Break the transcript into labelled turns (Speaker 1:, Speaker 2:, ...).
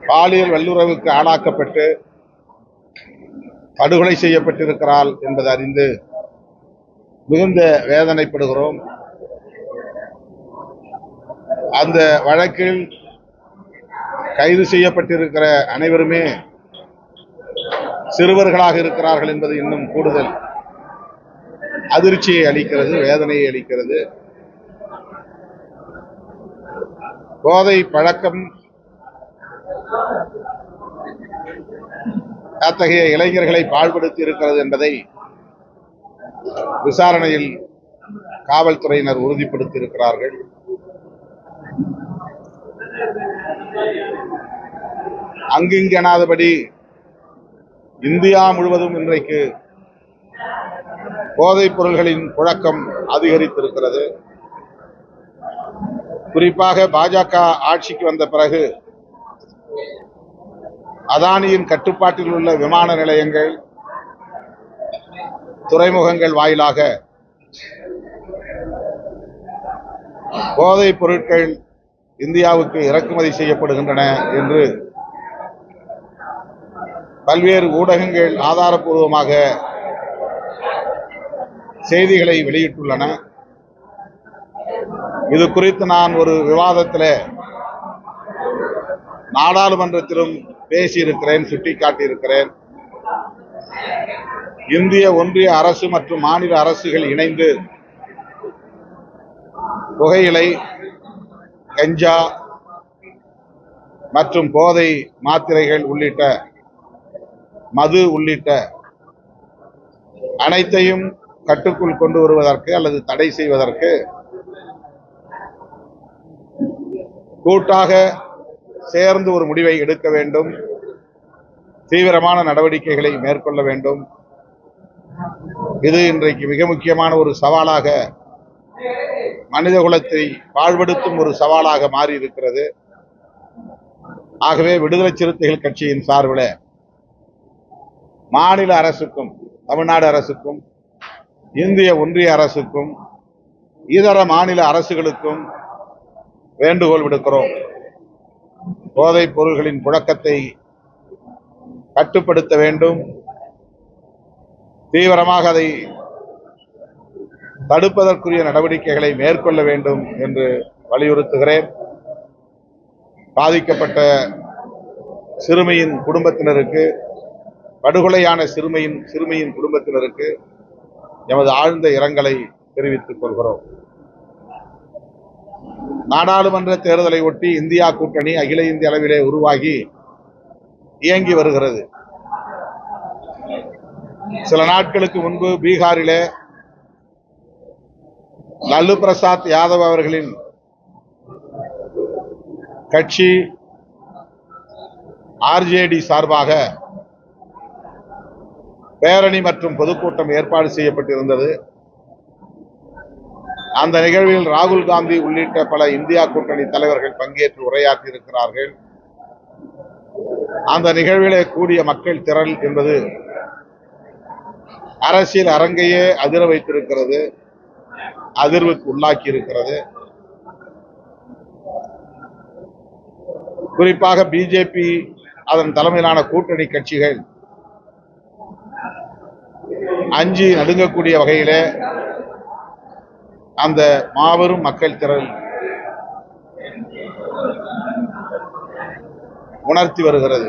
Speaker 1: பாலியல் வல்லுறவுக்கு ஆளாக்கப்பட்டு படுகொலை செய்யப்பட்டிருக்கிறாள் என்பதை அறிந்து மிகுந்த வேதனைப்படுகிறோம். அந்த வழக்கில் கைது செய்யப்பட்டிருக்கிற அனைவருமே சிறுவர்களாக இருக்கிறார்கள் என்பது இன்னும் கூடுதல் அதிர்ச்சியை அளிக்கிறது, வேதனையை அளிக்கிறது. போதை பழக்கம் அத்தகைய இளைஞர்களை பாழ்படுத்தி இருக்கிறது என்பதை விசாரணையில் காவல்துறையினர் உறுதிப்படுத்தி இருக்கிறார்கள். அங்கிங்கெனாதபடி இந்தியா முழுவதும் இன்றைக்கு போதைப் பொருள்களின் புழக்கம் அதிகரித்திருக்கிறது. குறிப்பாக பாஜக ஆட்சிக்கு வந்த பிறகு அதானியின் கட்டுப்பாட்டில் உள்ள விமான நிலையங்கள், துறைமுகங்கள் வாயிலாக போதைப் பொருட்கள் இந்தியாவுக்கு இறக்குமதி செய்யப்படுகின்றன என்று பல்வேறு ஊடகங்கள் ஆதாரப்பூர்வமாக செய்திகளை வெளியிட்டுள்ளன. இது குறித்து நான் ஒரு விவாதத்தில் நாடாளுமன்றத்திலும் பேசியிருக்கிறேன், சுட்டிக்காட்டியிருக்கிறேன். இந்திய ஒன்றிய அரசு மற்றும் மாநில அரசுகள் இணைந்து புகையிலை, கஞ்சா மற்றும் போதை மாத்திரைகள் உள்ளிட்ட மது உள்ளிட்ட அனைத்தையும் கட்டுக்குள் கொண்டு வருவதற்கு அல்லது தடை செய்வதற்கு கூட்டாக சேர்ந்து ஒரு முடிவை எடுக்க வேண்டும், தீவிரமான நடவடிக்கைகளை மேற்கொள்ள வேண்டும். இது இன்றைக்கு மிக முக்கியமான ஒரு சவாலாக, மனிதகுலத்தை பாழ்படுத்தும் ஒரு சவாலாக மாறி இருக்கிறது. ஆகவே விடுதலை சிறுத்தைகள் கட்சியின் சார்பில் மாநில அரசுக்கும், தமிழ்நாடு அரசுக்கும், இந்திய ஒன்றிய அரசுக்கும், இதர மாநில அரசுகளுக்கும் வேண்டுகோள் விடுக்கிறோம். போதைப் பொருள்களின் புழக்கத்தை கட்டுப்படுத்த வேண்டும், தீவிரமாக அதை தடுப்பதற்குரிய நடவடிக்கைகளை மேற்கொள்ள வேண்டும் என்று வலியுறுத்துகிறேன். பாதிக்கப்பட்ட சிறுமியின் குடும்பத்தினருக்கு, படுகொலையான சிறுமியின் குடும்பத்தினருக்கு எமது ஆழ்ந்த இரங்கலை தெரிவித்துக் கொள்கிறோம். நாடாளுமன்ற தேர்தலை ஒட்டி இந்தியா கூட்டணி அகில இந்திய அளவிலே உருவாகி இயங்கி வருகிறது. சில நாட்களுக்கு முன்பு பீகாரிலே லல்லு பிரசாத் யாதவ் அவர்களின் கட்சி ஆர்ஜேடி சார்பாக பேரணி மற்றும் பொதுக்கூட்டம் ஏற்பாடு செய்யப்பட்டிருந்தது. அந்த நிகழ்வில் ராகுல் காந்தி உள்ளிட்ட பல இந்தியா கூட்டணி தலைவர்கள் பங்கேற்று உரையாற்றி இருக்கிறார்கள். அந்த நிகழ்விலே கூடிய மக்கள் திரள் என்பது அரசியல் அரங்கையே அதிர வைத்திருக்கிறது, அதிர்வுக்கு உள்ளாக்கி இருக்கிறது. குறிப்பாக பிஜேபி, அதன் தலைமையிலான கூட்டணி கட்சிகள் அஞ்சி நடுங்கக்கூடிய வகையிலே அந்த மாபெரும் மக்கள் திரள் உணர்த்தி வருகிறது.